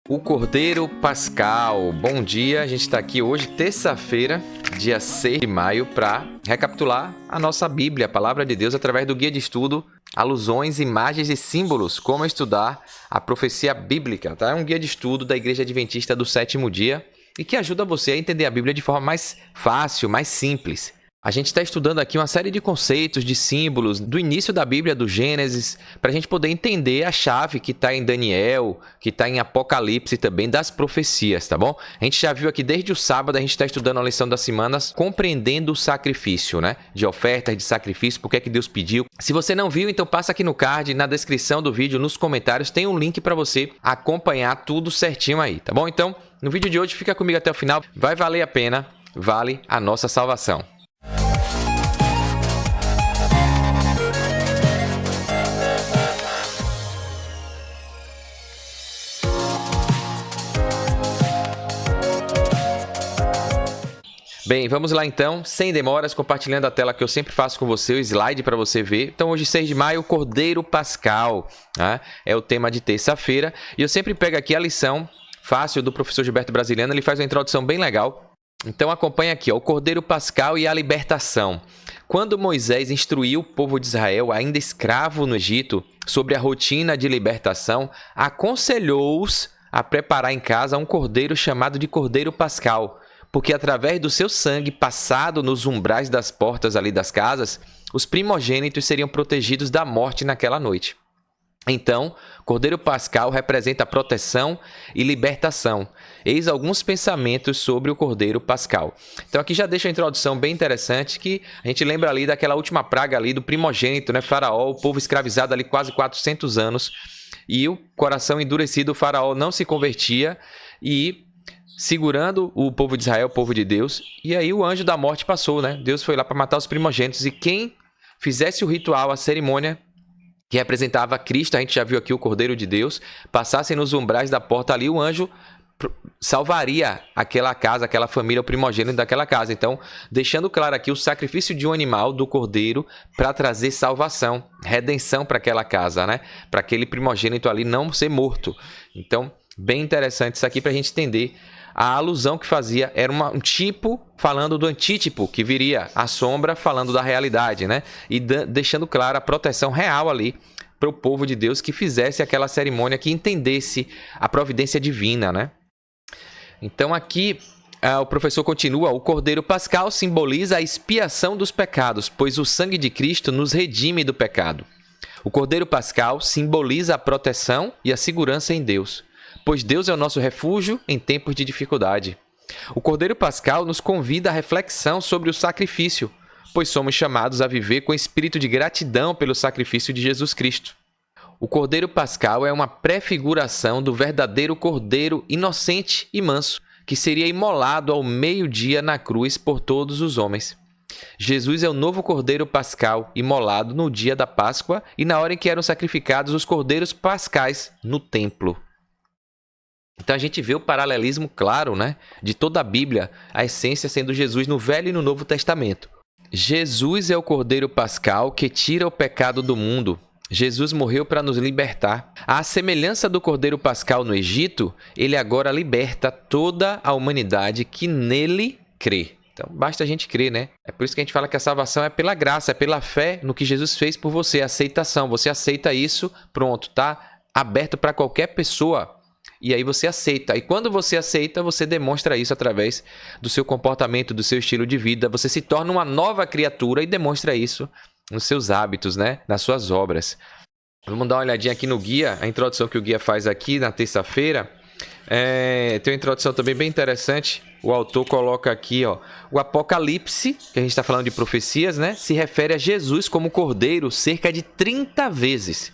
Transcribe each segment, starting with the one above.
O Cordeiro Pascal. Bom dia, a gente está aqui hoje, terça-feira, dia 6 de maio, para recapitular a nossa Bíblia, a Palavra de Deus, através do guia de estudo Alusões, Imagens e Símbolos, como estudar a profecia bíblica. Tá? É um guia de estudo da Igreja Adventista do Sétimo Dia e que ajuda você a entender a Bíblia de forma mais fácil, mais simples. A gente está estudando aqui uma série de conceitos, de símbolos, do início da Bíblia, do Gênesis, para a gente poder entender a chave que está em Daniel, que está em Apocalipse também, das profecias, tá bom? A gente já viu aqui desde o sábado, a gente está estudando a lição das semanas, compreendendo o sacrifício, né? De ofertas, de sacrifício, por que é que Deus pediu. Se você não viu, então passa aqui no card, na descrição do vídeo, nos comentários, tem um link para você acompanhar tudo certinho aí, tá bom? Então, no vídeo de hoje, fica comigo até o final, vai valer a pena, vale a nossa salvação. Bem, vamos lá então, sem demoras, compartilhando a tela que eu sempre faço com você, o slide para você ver. Então hoje, 6 de maio, Cordeiro Pascal, né? É o tema de terça-feira. E eu sempre pego aqui a lição fácil do professor Gilberto Brasiliano, ele faz uma introdução bem legal. Então acompanha aqui, ó, o Cordeiro Pascal e a libertação. Quando Moisés instruiu o povo de Israel, ainda escravo no Egito, sobre a rotina de libertação, aconselhou-os a preparar em casa um cordeiro chamado de Cordeiro Pascal, porque através do seu sangue passado nos umbrais das portas ali das casas, os primogênitos seriam protegidos da morte naquela noite. Então, Cordeiro Pascal representa proteção e libertação. Eis alguns pensamentos sobre o Cordeiro Pascal. Então aqui já deixa a introdução bem interessante, que a gente lembra ali daquela última praga ali do primogênito, né? Faraó, o povo escravizado ali quase 400 anos, e o coração endurecido, o faraó não se convertia e segurando o povo de Israel, o povo de Deus, e aí o anjo da morte passou, né? Deus foi lá para matar os primogênitos, e quem fizesse o ritual, a cerimônia, que representava Cristo, a gente já viu aqui o Cordeiro de Deus, passassem nos umbrais da porta ali, o anjo salvaria aquela casa, aquela família, o primogênito daquela casa. Então, deixando claro aqui o sacrifício de um animal, do cordeiro, para trazer salvação, redenção para aquela casa, né? Para aquele primogênito ali não ser morto. Então, bem interessante isso aqui para a gente entender. A alusão que fazia era um tipo falando do antítipo, que viria a sombra falando da realidade, né? E deixando claro a proteção real ali para o povo de Deus que fizesse aquela cerimônia, que entendesse a providência divina, né? Então aqui o professor continua, o Cordeiro Pascal simboliza a expiação dos pecados, pois o sangue de Cristo nos redime do pecado. O Cordeiro Pascal simboliza a proteção e a segurança em Deus, pois Deus é o nosso refúgio em tempos de dificuldade. O Cordeiro Pascal nos convida à reflexão sobre o sacrifício, pois somos chamados a viver com espírito de gratidão pelo sacrifício de Jesus Cristo. O Cordeiro Pascal é uma prefiguração do verdadeiro Cordeiro inocente e manso, que seria imolado ao meio-dia na cruz por todos os homens. Jesus é o novo Cordeiro Pascal, imolado no dia da Páscoa e na hora em que eram sacrificados os Cordeiros Pascais no templo. Então a gente vê o paralelismo claro, né, de toda a Bíblia, a essência sendo Jesus no Velho e no Novo Testamento. Jesus é o Cordeiro Pascal que tira o pecado do mundo. Jesus morreu para nos libertar. À semelhança do Cordeiro Pascal no Egito, ele agora liberta toda a humanidade que nele crê. Então basta a gente crer, né? É por isso que a gente fala que a salvação é pela graça, é pela fé no que Jesus fez por você, a aceitação. Você aceita isso, pronto, tá aberto para qualquer pessoa. E aí você aceita. E quando você aceita, você demonstra isso através do seu comportamento, do seu estilo de vida. Você se torna uma nova criatura e demonstra isso nos seus hábitos, né? Nas suas obras. Vamos dar uma olhadinha aqui no guia, a introdução que o guia faz aqui na terça-feira. Tem uma introdução também bem interessante. O autor coloca aqui, ó, o Apocalipse, que a gente está falando de profecias, né? Se refere a Jesus como cordeiro cerca de 30 vezes.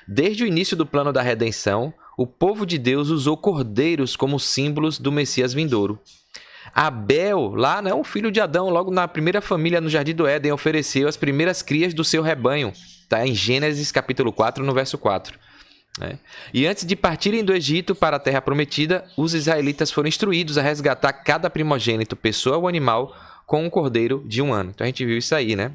Desde o início do plano da redenção, o povo de Deus usou cordeiros como símbolos do Messias vindouro. Abel, lá, né, o filho de Adão, logo na primeira família no Jardim do Éden, ofereceu as primeiras crias do seu rebanho. Está em Gênesis capítulo 4, no verso 4. Né? E antes de partirem do Egito para a terra prometida, os israelitas foram instruídos a resgatar cada primogênito, pessoa ou animal, com um cordeiro de 1 ano. Então a gente viu isso aí, né?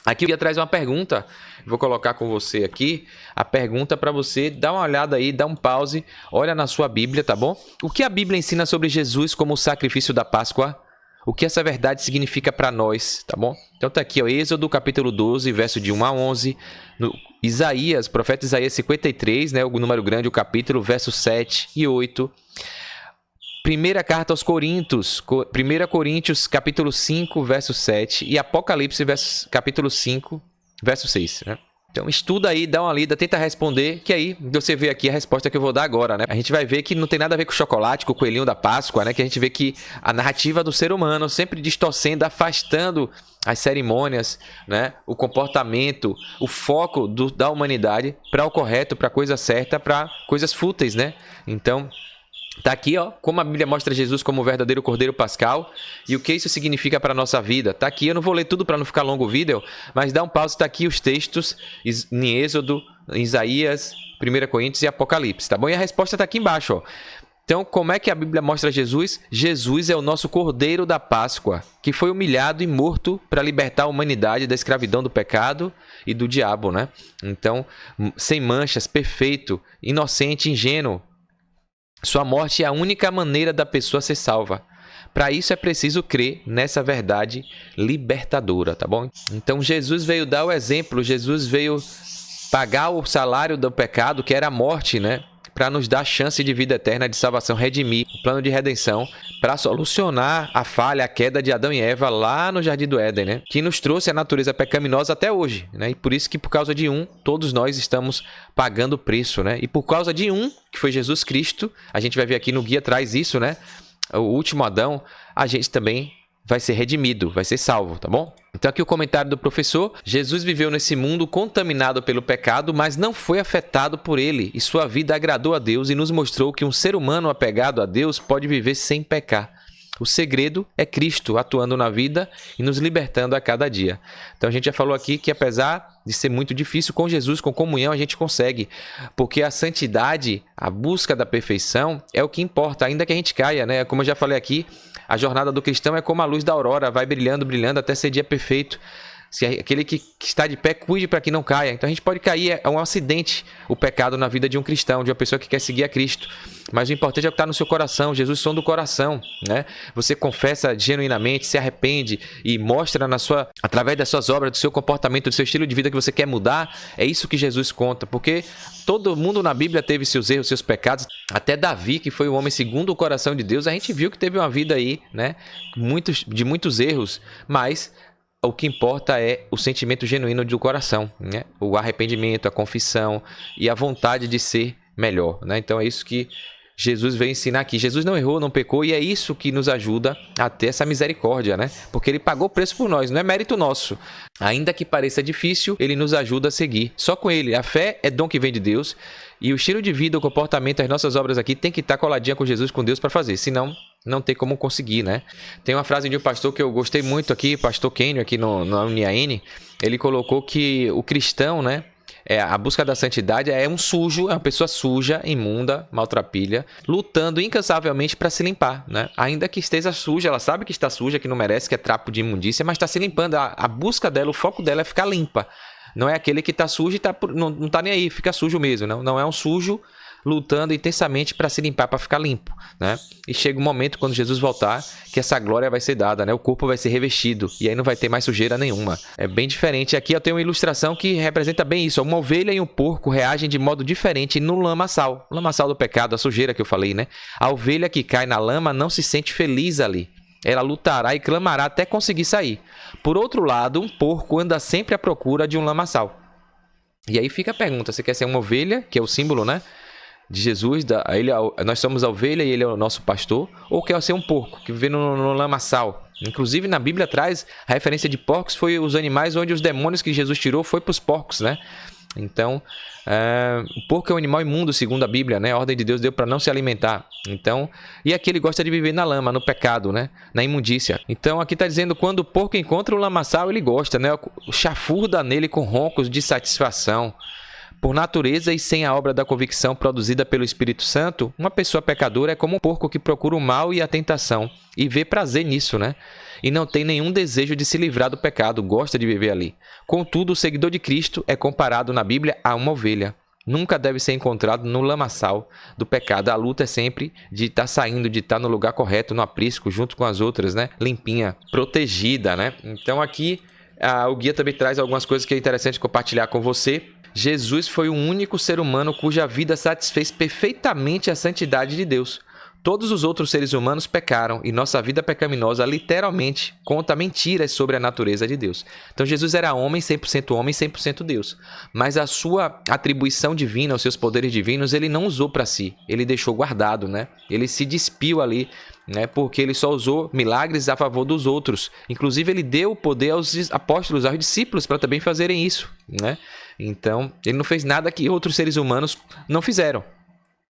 Aqui eu ia trazer uma pergunta, vou colocar com você aqui, a pergunta para você dar uma olhada aí, dá um pause, olha na sua Bíblia, tá bom? O que a Bíblia ensina sobre Jesus como o sacrifício da Páscoa? O que essa verdade significa para nós, tá bom? Então tá aqui, ó, Êxodo capítulo 12, verso de 1 a 11, no Isaías, profeta Isaías 53, né, o número grande, o capítulo, verso 7 e 8. Primeira carta aos Coríntios, 1 Coríntios, capítulo 5, verso 7 e Apocalipse, capítulo 5, verso 6, né? Então estuda aí, dá uma lida, tenta responder, que aí você vê aqui a resposta que eu vou dar agora, né? A gente vai ver que não tem nada a ver com o chocolate, com o coelhinho da Páscoa, né? Que a gente vê que a narrativa do ser humano sempre distorcendo, afastando as cerimônias, né? O comportamento, o foco da humanidade para o correto, para a coisa certa, para coisas fúteis, né? Então... tá aqui, ó, como a Bíblia mostra Jesus como o verdadeiro Cordeiro Pascal e o que isso significa para a nossa vida. Tá aqui, eu não vou ler tudo para não ficar longo o vídeo, mas dá um pause, tá aqui os textos em Êxodo, em Isaías, 1 Coríntios e Apocalipse, tá bom? E a resposta tá aqui embaixo, ó. Então, como é que a Bíblia mostra Jesus? Jesus é o nosso Cordeiro da Páscoa, que foi humilhado e morto para libertar a humanidade da escravidão do pecado e do diabo, né? Então, sem manchas, perfeito, inocente, ingênuo. Sua morte é a única maneira da pessoa ser salva. Para isso é preciso crer nessa verdade libertadora, tá bom? Então Jesus veio dar o exemplo, Jesus veio pagar o salário do pecado, que era a morte, né? Para nos dar chance de vida eterna, de salvação, redimir, o plano de redenção, para solucionar a falha, a queda de Adão e Eva lá no Jardim do Éden, né? Que nos trouxe a natureza pecaminosa até hoje, né? E por isso que por causa de um, todos nós estamos pagando o preço, né? E por causa de um, que foi Jesus Cristo, a gente vai ver aqui no guia traz isso, né? O último Adão, a gente também vai ser redimido, vai ser salvo, tá bom? Então aqui o comentário do professor: Jesus viveu nesse mundo contaminado pelo pecado, mas não foi afetado por ele, e sua vida agradou a Deus e nos mostrou que um ser humano apegado a Deus pode viver sem pecar. O segredo é Cristo atuando na vida e nos libertando a cada dia. Então a gente já falou aqui que apesar de ser muito difícil, com Jesus, com comunhão, a gente consegue. Porque a santidade, a busca da perfeição é o que importa, ainda que a gente caia, né? Como eu já falei aqui, a jornada do cristão é como a luz da aurora, vai brilhando, brilhando até ser dia perfeito. Se aquele que está de pé, cuide para que não caia. Então a gente pode cair, é um acidente o pecado na vida de um cristão, de uma pessoa que quer seguir a Cristo. Mas o importante é o que está no seu coração. Jesus som do coração, né? Você confessa genuinamente, se arrepende e mostra através das suas obras, do seu comportamento, do seu estilo de vida que você quer mudar. É isso que Jesus conta, porque todo mundo na Bíblia teve seus erros, seus pecados. Até Davi, que foi um homem segundo o coração de Deus, a gente viu que teve uma vida aí, né? De muitos erros, mas o que importa é o sentimento genuíno do coração, né? O arrependimento, a confissão e a vontade de ser melhor, né? Então é isso que Jesus veio ensinar aqui. Jesus não errou, não pecou, e é isso que nos ajuda a ter essa misericórdia, né? Porque ele pagou o preço por nós, não é mérito nosso. Ainda que pareça difícil, ele nos ajuda a seguir. Só com ele. A fé é dom que vem de Deus, e o estilo de vida, o comportamento, as nossas obras aqui tem que estar coladinha com Jesus, com Deus, para fazer. Senão, não tem como conseguir, né? Tem uma frase de um pastor que eu gostei muito aqui, pastor Kenio, aqui na UniaN. Ele colocou que o cristão, né? A busca da santidade é um sujo, é uma pessoa suja, imunda, maltrapilha, lutando incansavelmente para se limpar, né? Ainda que esteja suja, ela sabe que está suja, que não merece, que é trapo de imundícia, mas está se limpando. A busca dela, o foco dela é ficar limpa. Não é aquele que está sujo e não está nem aí, fica sujo mesmo. Não é um sujo lutando intensamente para se limpar, para ficar limpo, né? E chega um momento, quando Jesus voltar, que essa glória vai ser dada, né? O corpo vai ser revestido e aí não vai ter mais sujeira nenhuma. É bem diferente. Aqui eu tenho uma ilustração que representa bem isso. Uma ovelha e um porco reagem de modo diferente no lamaçal. O lamaçal do pecado, a sujeira que eu falei, né? A ovelha que cai na lama não se sente feliz ali. Ela lutará e clamará até conseguir sair. Por outro lado, um porco anda sempre à procura de um lamaçal. E aí fica a pergunta: você quer ser uma ovelha, que é o símbolo, né, de Jesus, nós somos a ovelha e ele é o nosso pastor, ou quer ser um porco que vive no lamaçal? Inclusive na Bíblia traz a referência de porcos, foi os animais onde os demônios que Jesus tirou foi para os porcos, né? Então, o porco é um animal imundo, segundo a Bíblia, né? A ordem de Deus deu para não se alimentar. Então, e aqui ele gosta de viver na lama, no pecado, né? Na imundícia. Então, aqui está dizendo, quando o porco encontra o lamaçal, ele gosta, né? Chafurda nele com roncos de satisfação. Por natureza e sem a obra da convicção produzida pelo Espírito Santo, uma pessoa pecadora é como um porco que procura o mal e a tentação e vê prazer nisso, né? E não tem nenhum desejo de se livrar do pecado, gosta de viver ali. Contudo, o seguidor de Cristo é comparado na Bíblia a uma ovelha. Nunca deve ser encontrado no lamaçal do pecado. A luta é sempre de estar saindo, de estar no lugar correto, no aprisco, junto com as outras, né? Limpinha, protegida, né? Então aqui o guia também traz algumas coisas que é interessante compartilhar com você. Jesus foi o único ser humano cuja vida satisfez perfeitamente a santidade de Deus. Todos os outros seres humanos pecaram e nossa vida pecaminosa literalmente conta mentiras sobre a natureza de Deus. Então Jesus era homem, 100% Deus. Mas a sua atribuição divina, os seus poderes divinos, ele não usou para si. Ele deixou guardado, né? Ele se despiu ali, né? Porque ele só usou milagres a favor dos outros. Inclusive ele deu o poder aos apóstolos, aos discípulos para também fazerem isso, né? Então ele não fez nada que outros seres humanos não fizeram.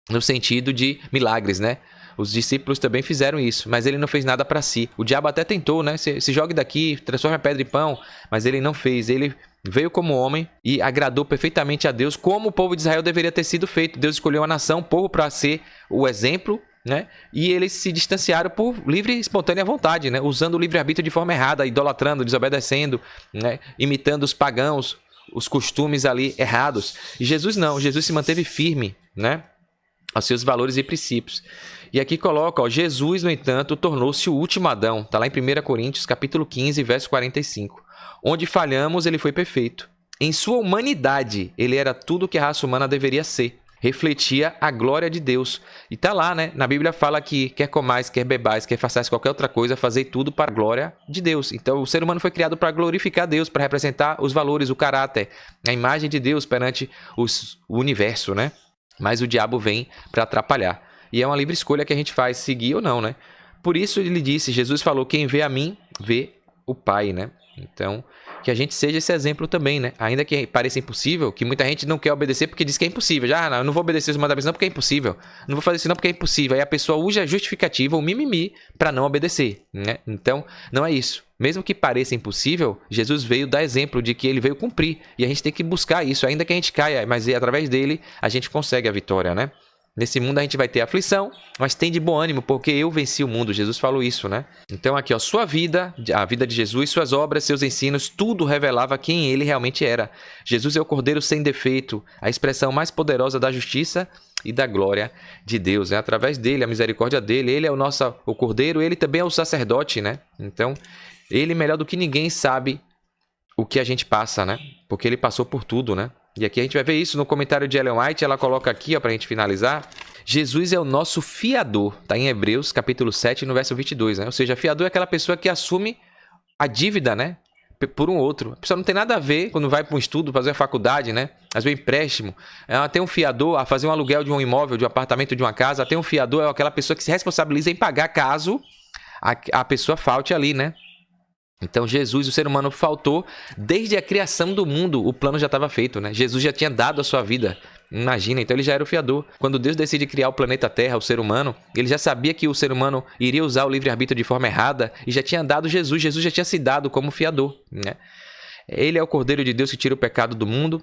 No sentido de milagres, né? Os discípulos também fizeram isso, mas ele não fez nada para si. O diabo até tentou, né? Se jogue daqui, transforme a pedra em pão, mas ele não fez. Ele veio como homem e agradou perfeitamente a Deus, como o povo de Israel deveria ter sido feito. Deus escolheu uma nação, um povo para ser o exemplo, né? E eles se distanciaram por livre e espontânea vontade, né? Usando o livre-arbítrio de forma errada, idolatrando, desobedecendo, né? Imitando os pagãos, os costumes ali errados. E Jesus não, Jesus se manteve firme, né? Aos seus valores e princípios. E aqui coloca, ó, Jesus, no entanto, tornou-se o último Adão. Está lá em 1 Coríntios, capítulo 15, verso 45. Onde falhamos, ele foi perfeito. Em sua humanidade, ele era tudo o que a raça humana deveria ser. Refletia a glória de Deus. E está lá, né? Na Bíblia fala que quer comais, quer bebais, quer façais qualquer outra coisa, fazer tudo para a glória de Deus. Então, o ser humano foi criado para glorificar Deus, para representar os valores, o caráter, a imagem de Deus perante o universo, né? Mas o diabo vem para atrapalhar. E é uma livre escolha que a gente faz, seguir ou não, né? Por isso ele disse, Jesus falou, quem vê a mim, vê o Pai, né? Então, que a gente seja esse exemplo também, né? Ainda que pareça impossível, que muita gente não quer obedecer porque diz que é impossível. Já, não, eu não vou obedecer os mandamentos não porque é impossível. Não vou fazer isso não porque é impossível. Aí a pessoa usa a justificativa, o mimimi, para não obedecer, né? Então, não é isso. Mesmo que pareça impossível, Jesus veio dar exemplo de que ele veio cumprir. E a gente tem que buscar isso, ainda que a gente caia, mas através dele a gente consegue a vitória, né? Nesse mundo a gente vai ter aflição, mas tem de bom ânimo, porque eu venci o mundo. Jesus falou isso, né? Então aqui, ó, sua vida, a vida de Jesus, suas obras, seus ensinos, tudo revelava quem ele realmente era. Jesus é o Cordeiro sem defeito, a expressão mais poderosa da justiça e da glória de Deus, né? Através dele, a misericórdia dele, ele é o Cordeiro, ele também é o sacerdote, né? Então, ele melhor do que ninguém sabe o que a gente passa, né? Porque ele passou por tudo, né? E aqui a gente vai ver isso no comentário de Ellen White, ela coloca aqui, ó, pra gente finalizar. Jesus é o nosso fiador, tá em Hebreus, capítulo 7, no verso 22, né? Ou seja, fiador é aquela pessoa que assume a dívida, né? Por um outro. A pessoa não tem nada a ver quando vai para um estudo, fazer uma faculdade, né? Fazer um empréstimo. Ela tem um fiador a fazer um aluguel de um imóvel, de um apartamento, de uma casa. Ela tem um fiador, é aquela pessoa que se responsabiliza em pagar caso a pessoa falte ali, né? Então Jesus, o ser humano, faltou desde a criação do mundo. O plano já estava feito, né? Jesus já tinha dado a sua vida. Imagina, então ele já era o fiador. Quando Deus decide criar o planeta Terra, o ser humano, ele já sabia que o ser humano iria usar o livre-arbítrio de forma errada e já tinha dado Jesus. Jesus já tinha se dado como fiador, né? Ele é o Cordeiro de Deus que tira o pecado do mundo.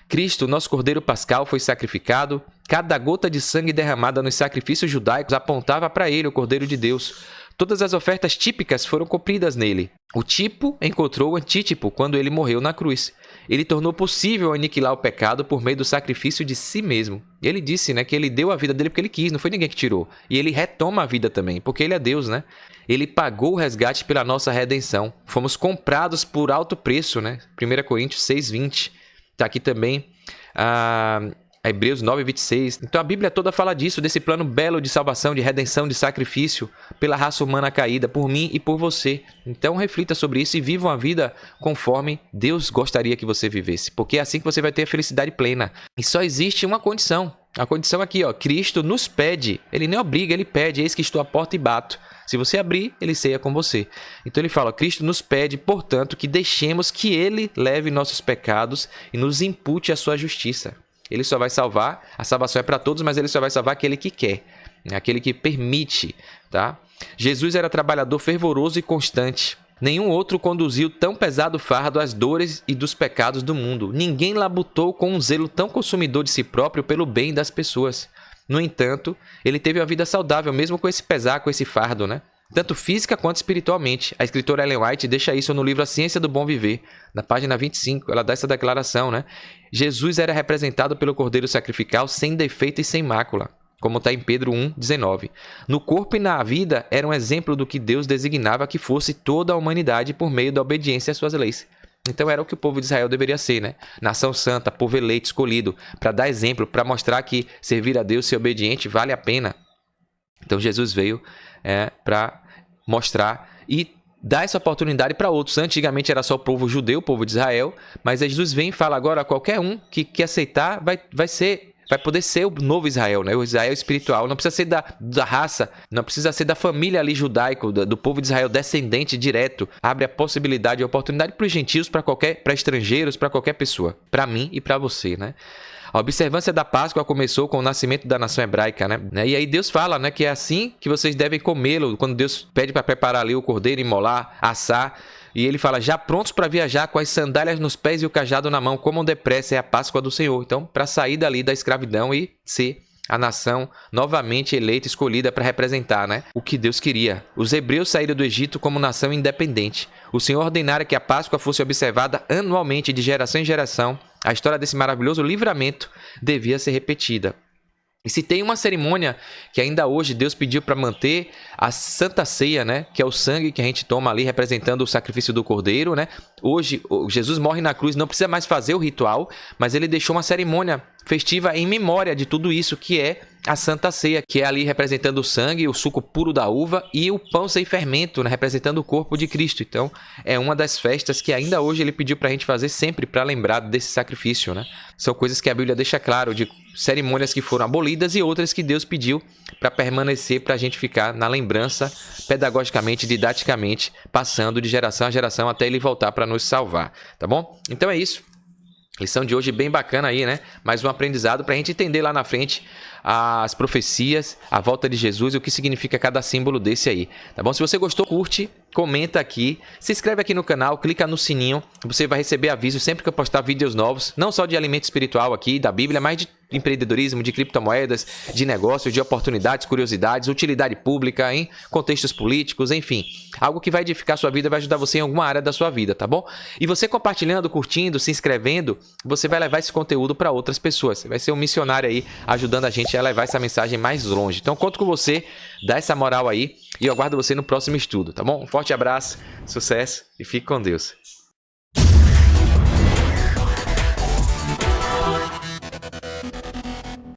Cristo, nosso Cordeiro Pascal, foi sacrificado. Cada gota de sangue derramada nos sacrifícios judaicos apontava para ele, o Cordeiro de Deus. Todas as ofertas típicas foram cumpridas nele. O tipo encontrou o antítipo quando ele morreu na cruz. Ele tornou possível aniquilar o pecado por meio do sacrifício de si mesmo. Ele disse, né, que ele deu a vida dele porque ele quis, não foi ninguém que tirou. E ele retoma a vida também, porque ele é Deus, né? Ele pagou o resgate pela nossa redenção. Fomos comprados por alto preço, né? 1 Coríntios 6:20. Está aqui também Hebreus 9:26. Então a Bíblia toda fala disso, desse plano belo de salvação, de redenção, de sacrifício pela raça humana caída, por mim e por você. Então reflita sobre isso e viva uma vida conforme Deus gostaria que você vivesse, porque é assim que você vai ter a felicidade plena. E só existe uma condição. A condição aqui, ó, Cristo nos pede, ele nem obriga, ele pede, eis que estou à porta e bato. Se você abrir, ele ceia com você. Então ele fala, Cristo nos pede, portanto, que deixemos que ele leve nossos pecados e nos impute a sua justiça. Ele só vai salvar, a salvação é para todos, mas ele só vai salvar aquele que quer, aquele que permite, tá? Jesus era trabalhador fervoroso e constante. Nenhum outro conduziu tão pesado fardo às dores e dos pecados do mundo. Ninguém labutou com um zelo tão consumidor de si próprio pelo bem das pessoas. No entanto, ele teve uma vida saudável, mesmo com esse pesar, com esse fardo, né? Tanto física quanto espiritualmente. A escritora Ellen White deixa isso no livro A Ciência do Bom Viver, na página 25. Ela dá essa declaração, né? Jesus era representado pelo Cordeiro Sacrificial sem defeito e sem mácula, como está em Pedro 1,19. No corpo e na vida, era um exemplo do que Deus designava que fosse toda a humanidade por meio da obediência às suas leis. Então era o que o povo de Israel deveria ser, né? Nação santa, povo eleito, escolhido, para dar exemplo, para mostrar que servir a Deus, ser obediente, vale a pena. Então Jesus veio para mostrar e dar essa oportunidade para outros. Antigamente era só o povo judeu, o povo de Israel, mas Jesus vem e fala agora, qualquer um que aceitar vai poder ser o novo Israel, né? O Israel espiritual. Não precisa ser da raça, não precisa ser da família ali judaico, do povo de Israel, descendente direto. Abre a possibilidade e a oportunidade para os gentios, para estrangeiros, para qualquer pessoa. Para mim e para você, né? A observância da Páscoa começou com o nascimento da nação hebraica, né? E aí Deus fala, né, que é assim que vocês devem comê-lo. Quando Deus pede para preparar ali o cordeiro, imolar, assar. E ele fala, já prontos para viajar com as sandálias nos pés e o cajado na mão, comam depressa, é a Páscoa do Senhor. Então, para sair dali da escravidão e ser a nação novamente eleita, escolhida para representar, né, o que Deus queria. Os hebreus saíram do Egito como nação independente. O Senhor ordenara que a Páscoa fosse observada anualmente, de geração em geração. A história desse maravilhoso livramento devia ser repetida. E se tem uma cerimônia que ainda hoje Deus pediu para manter, a Santa Ceia, né? Que é o sangue que a gente toma ali representando o sacrifício do Cordeiro, né? Hoje, Jesus morre na cruz, não precisa mais fazer o ritual, mas ele deixou uma cerimônia festiva em memória de tudo isso, que é a Santa Ceia, que é ali representando o sangue, o suco puro da uva e o pão sem fermento, né? Representando o corpo de Cristo. Então, é uma das festas que ainda hoje ele pediu para a gente fazer sempre para lembrar desse sacrifício, né? São coisas que a Bíblia deixa claro, de cerimônias que foram abolidas e outras que Deus pediu para permanecer, para a gente ficar na lembrança, pedagogicamente, didaticamente, passando de geração a geração até ele voltar para nos salvar, tá bom? Então é isso. Lição de hoje bem bacana aí, né? Mais um aprendizado para a gente entender lá na frente as profecias, a volta de Jesus e o que significa cada símbolo desse aí, tá bom? Se você gostou, curte, comenta aqui, se inscreve aqui no canal, clica no sininho, você vai receber aviso sempre que eu postar vídeos novos, não só de alimento espiritual aqui, da Bíblia, mas de empreendedorismo, de criptomoedas, de negócios, de oportunidades, curiosidades, utilidade pública, em contextos políticos, enfim. Algo que vai edificar sua vida, vai ajudar você em alguma área da sua vida, tá bom? E você compartilhando, curtindo, se inscrevendo, você vai levar esse conteúdo para outras pessoas. Você vai ser um missionário aí, ajudando a gente a levar essa mensagem mais longe. Então, conto com você, dá essa moral aí e eu aguardo você no próximo estudo, tá bom? Um forte abraço, sucesso e fique com Deus.